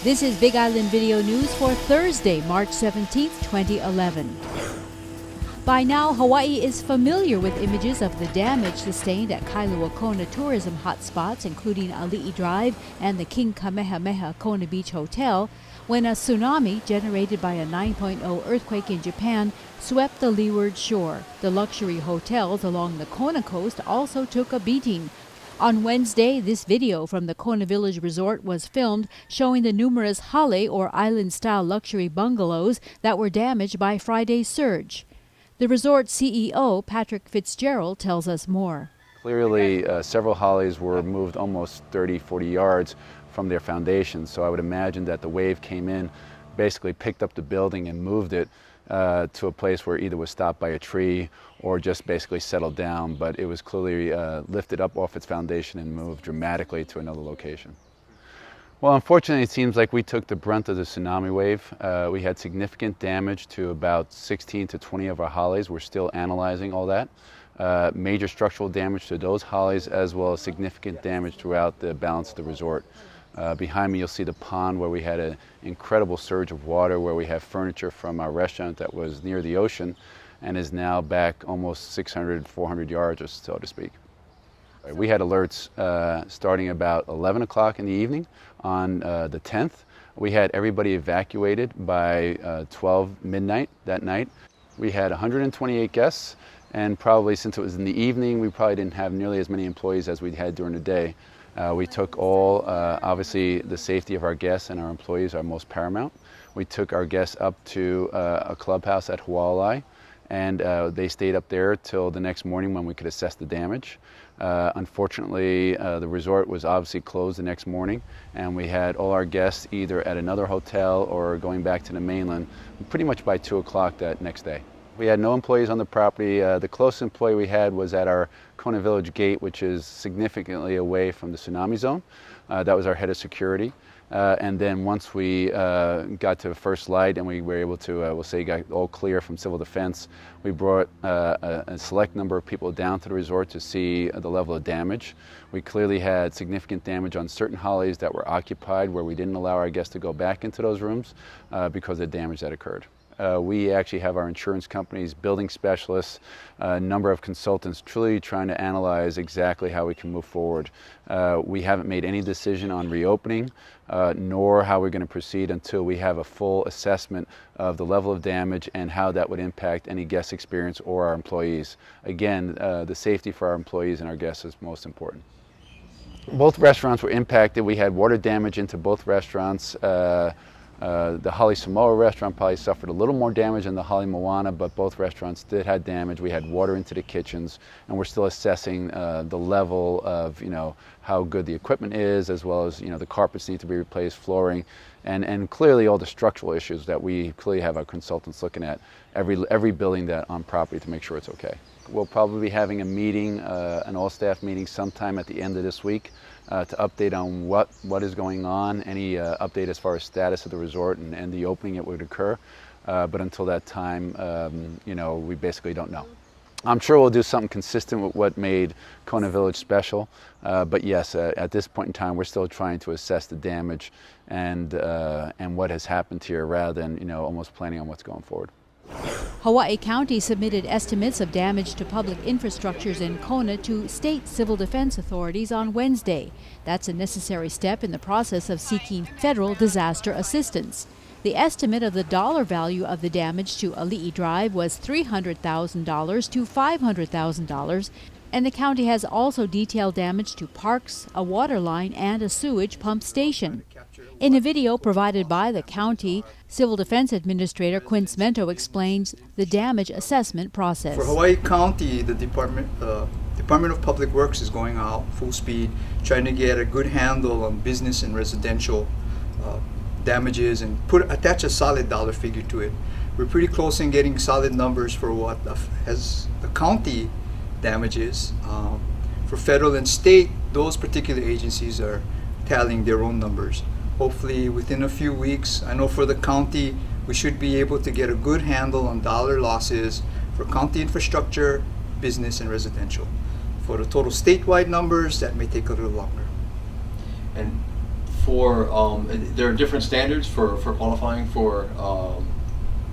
This is Big Island Video News for Thursday, March 17, 2011. By now, Hawaii is familiar with images of the damage sustained at Kailua Kona tourism hotspots, including Ali'i Drive and the King Kamehameha Kona Beach Hotel, when a tsunami generated by a 9.0 earthquake in Japan swept the leeward shore. The luxury hotels along the Kona coast also took a beating. On Wednesday, this video from the Kona Village Resort was filmed showing the numerous hale or island-style luxury bungalows that were damaged by Friday's surge. The resort CEO, Patrick Fitzgerald, tells us more. Clearly, several hales were moved almost 30, 40 yards from their foundations, so I would imagine that the wave came in, basically picked up the building and moved it to a place where either was stopped by a tree or just basically settled down, but it was clearly lifted up off its foundation and moved dramatically to another location. Well, unfortunately, it seems like we took the brunt of the tsunami wave. We had significant damage to about 16 to 20 of our hales. We're still analyzing all that. Major structural damage to those hales, as well as significant damage throughout the balance of the resort. Behind me, you'll see the pond where we had an incredible surge of water, where we have furniture from our restaurant that was near the ocean and is now back almost 600, 400 yards, or so to speak. We had alerts starting about 11 o'clock in the evening on the 10th. We had everybody evacuated by 12 midnight that night. We had 128 guests, and probably since it was in the evening, we probably didn't have nearly as many employees as we had during the day. We took all, obviously the safety of our guests and our employees are most paramount. We took our guests up to a clubhouse at Hualai, and they stayed up there till the next morning when we could assess the damage. Unfortunately, the resort was obviously closed the next morning, and we had all our guests either at another hotel or going back to the mainland pretty much by 2 o'clock that next day. We had no employees on the property. The closest employee we had was at our Kona Village gate, which is significantly away from the tsunami zone. That was our head of security. And then once we got to first light and we were able to, we'll say, got all clear from civil defense, we brought a select number of people down to the resort to see the level of damage. We clearly had significant damage on certain hales that were occupied, where we didn't allow our guests to go back into those rooms because of the damage that occurred. We actually have our insurance companies, building specialists, a number of consultants truly trying to analyze exactly how we can move forward. We haven't made any decision on reopening, nor how we're going to proceed until we have a full assessment of the level of damage and how that would impact any guest experience or our employees. Again, the safety for our employees and our guests is most important. Both restaurants were impacted. We had water damage into both restaurants. The Hale Samoa restaurant probably suffered a little more damage than the Hale Moana, but both restaurants did have damage. We had water into the kitchens, and we're still assessing the level of, how good the equipment is, as well as, the carpets need to be replaced, flooring, and clearly all the structural issues that we clearly have our consultants looking at every building that on property to make sure it's okay. We'll probably be having a meeting, an all-staff meeting sometime at the end of this week to update on what is going on, any update as far as status of the resort and the opening it would occur. But until that time, we basically don't know. I'm sure we'll do something consistent with what made Kona Village special. But yes, at this point in time, we're still trying to assess the damage and what has happened here rather than, almost planning on what's going forward. Hawaii County submitted estimates of damage to public infrastructures in Kona to state civil defense authorities on Wednesday. That's a necessary step in the process of seeking federal disaster assistance. The estimate of the dollar value of the damage to Ali'i Drive was $300,000 to $500,000, and the county has also detailed damage to parks, a water line, and a sewage pump station. In a video provided by the county, Civil Defense Administrator Quince Mento explains the damage assessment process. For Hawaii County, the Department of Public Works is going out full speed, trying to get a good handle on business and residential damages and attach a solid dollar figure to it. We're pretty close in getting solid numbers for what has the county damages. For federal and state, those particular agencies are tallying their own numbers. Hopefully within a few weeks, I know for the county, we should be able to get a good handle on dollar losses for county infrastructure, business, and residential. For the total statewide numbers, that may take a little longer. And for, there are different standards for qualifying for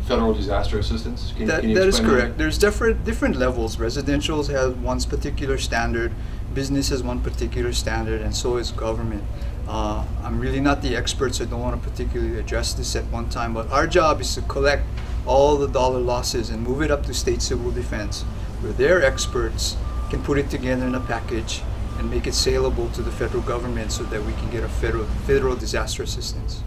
federal disaster assistance? That is correct. There's different levels. Residentials has one particular standard, business has one particular standard, and so is government. I'm really not the expert, so I don't want to particularly address this at one time, but our job is to collect all the dollar losses and move it up to state civil defense, where their experts can put it together in a package and make it saleable to the federal government so that we can get a federal disaster assistance.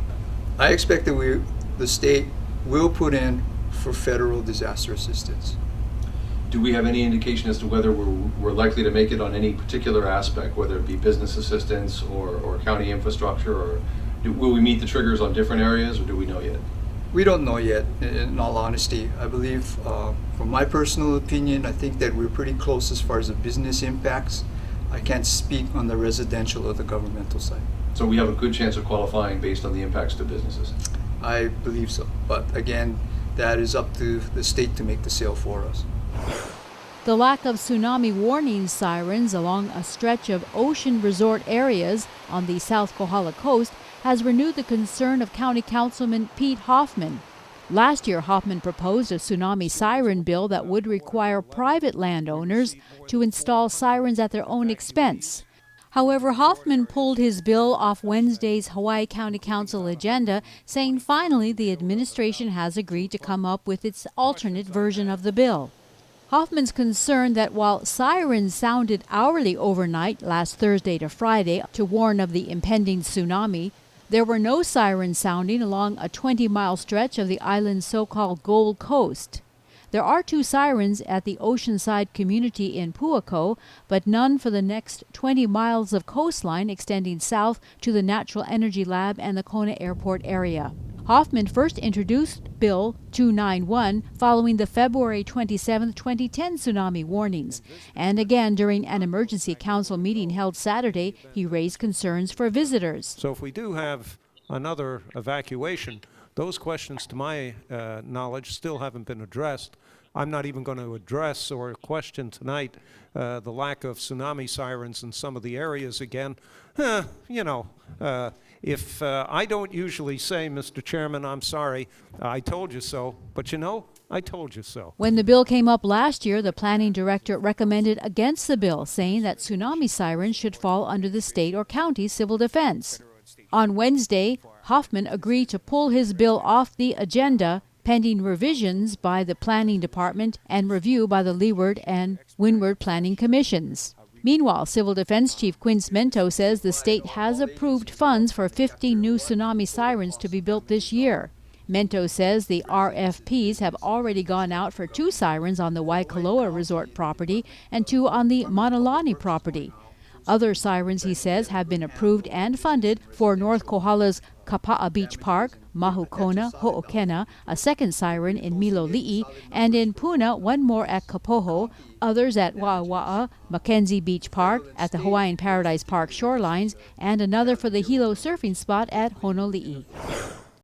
I expect that the state will put in for federal disaster assistance. Do we have any indication as to whether we're likely to make it on any particular aspect, whether it be business assistance or county infrastructure, or will we meet the triggers on different areas, or do we know yet? We don't know yet, in all honesty. I believe, from my personal opinion, I think that we're pretty close as far as the business impacts. I can't speak on the residential or the governmental side. So we have a good chance of qualifying based on the impacts to businesses? I believe so, but again, that is up to the state to make the sale for us. The lack of tsunami warning sirens along a stretch of ocean resort areas on the South Kohala coast has renewed the concern of County Councilman Pete Hoffman. Last year, Hoffman proposed a tsunami siren bill that would require private landowners to install sirens at their own expense. However, Hoffman pulled his bill off Wednesday's Hawaii County Council agenda, saying finally the administration has agreed to come up with its alternate version of the bill. Hoffman's concerned that while sirens sounded hourly overnight last Thursday to Friday to warn of the impending tsunami, there were no sirens sounding along a 20-mile stretch of the island's so-called Gold Coast. There are 2 sirens at the oceanside community in Puako, but none for the next 20 miles of coastline extending south to the Natural Energy Lab and the Kona Airport area. Hoffman first introduced Bill 291 following the February 27, 2010 tsunami warnings. And again, during an emergency council meeting held Saturday, he raised concerns for visitors. So if we do have another evacuation, those questions, to my knowledge, still haven't been addressed. I'm not even going to address or question tonight the lack of tsunami sirens in some of the areas again. If I don't usually say, Mr. Chairman, I'm sorry, I told you so, but I told you so. When the bill came up last year, the planning director recommended against the bill, saying that tsunami sirens should fall under the state or county civil defense. On Wednesday, Hoffman agreed to pull his bill off the agenda, pending revisions by the Planning Department and review by the Leeward and Windward Planning Commissions. Meanwhile, Civil Defense Chief Quince Mento says the state has approved funds for 50 new tsunami sirens to be built this year. Mento says the RFPs have already gone out for 2 sirens on the Waikoloa Resort property and 2 on the Manalani property. Other sirens, he says, have been approved and funded for North Kohala's Kapa'a Beach Park, Mahukona, Ho'okena, a second siren in Miloli'i, and in Puna, 1 more at Kapoho, others at Wa'awa'a, Mackenzie Beach Park, at the Hawaiian Paradise Park shorelines, and another for the Hilo surfing spot at Honoli'i.